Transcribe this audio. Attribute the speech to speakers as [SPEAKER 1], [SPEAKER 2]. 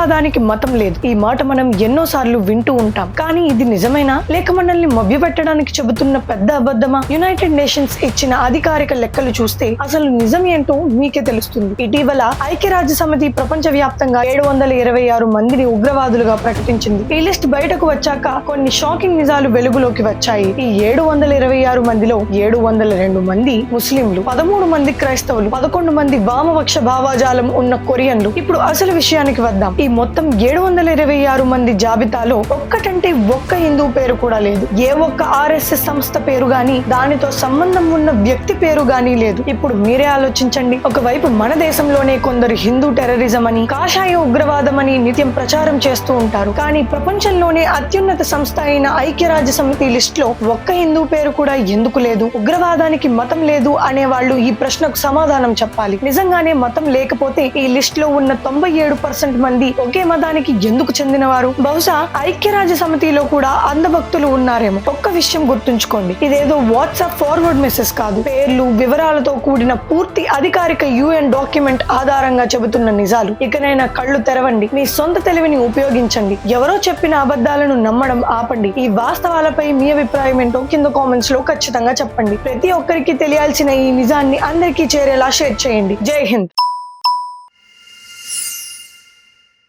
[SPEAKER 1] ఉగ్రవాదానికి మతం లేదు. ఈ మాట మనం ఎన్నోసార్లు వింటూ ఉంటాం. కానీ ఇది నిజమేనా, లేక మనల్ని మభ్యపెట్టడానికి చెబుతున్న పెద్ద అబద్ధమా? యునైటెడ్ నేషన్స్ ఇచ్చిన అధికారిక లెక్కలు చూస్తే అసలు నిజం ఏంటో మీకే తెలుస్తుంది. ఇటీవల ఐక్యరాజ్య సమితి ప్రపంచ వ్యాప్తంగా 726 మందిని ఉగ్రవాదులుగా ప్రకటించింది. ఈ లిస్ట్ బయటకు వచ్చాక కొన్ని షాకింగ్ నిజాలు వెలుగులోకి వచ్చాయి. ఈ 726 మందిలో 702 మంది ముస్లింలు, 13 మంది క్రైస్తవులు, 11 మంది వామపక్ష భావాజాలం ఉన్న కొరియన్లు. ఇప్పుడు అసలు విషయానికి వద్దాం. ఈ మొత్తం 726 మంది జాబితాలో ఒక్కటంటే ఒక్క హిందూ పేరు కూడా లేదు. ఏ ఒక్క RSS సంస్థ పేరు గాని, దానితో సంబంధం ఉన్న వ్యక్తి పేరు గాని లేదు. ఇప్పుడు మీరే ఆలోచించండి. ఒకవైపు మన దేశంలోనే కొందరు హిందూ టెర్రరిజం అని, కాషాయ ఉగ్రవాదం అని నిత్యం ప్రచారం చేస్తూ ఉంటారు. కానీ ప్రపంచంలోనే అత్యున్నత సంస్థ అయిన ఐక్యరాజ్య సమితి లిస్ట్ లో ఒక్క హిందూ పేరు కూడా ఎందుకు లేదు? ఉగ్రవాదానికి మతం లేదు అనే వాళ్ళు ఈ ప్రశ్నకు సమాధానం చెప్పాలి. నిజంగానే మతం లేకపోతే ఈ లిస్ట్ లో ఉన్న 97% మంది ఒకే మతానికి ఎందుకు చెందినవారు? బహుశా ఐక్యరాజ్య సమితిలో కూడా అంధభక్తులు ఉన్నారేమో. ఒక్క విషయం గుర్తుంచుకోండి, ఇదేదో వాట్సాప్ ఫార్వర్డ్ మెసేజ్ కాదు. పేర్లు, వివరాలతో కూడిన పూర్తి అధికారిక UN డాక్యుమెంట్ ఆధారంగా చెబుతున్న నిజాలు. ఇకనైనా కళ్ళు తెరవండి, మీ సొంత తెలివిని ఉపయోగించండి. ఎవరో చెప్పిన అబద్ధాలను నమ్మడం ఆపండి. ఈ వాస్తవాలపై మీ అభిప్రాయం ఏంటో కింద కామెంట్స్ లో ఖచ్చితంగా చెప్పండి. ప్రతి ఒక్కరికి తెలియాల్సిన ఈ నిజాన్ని అందరికీ చేరేలా షేర్ చేయండి. జై హింద్.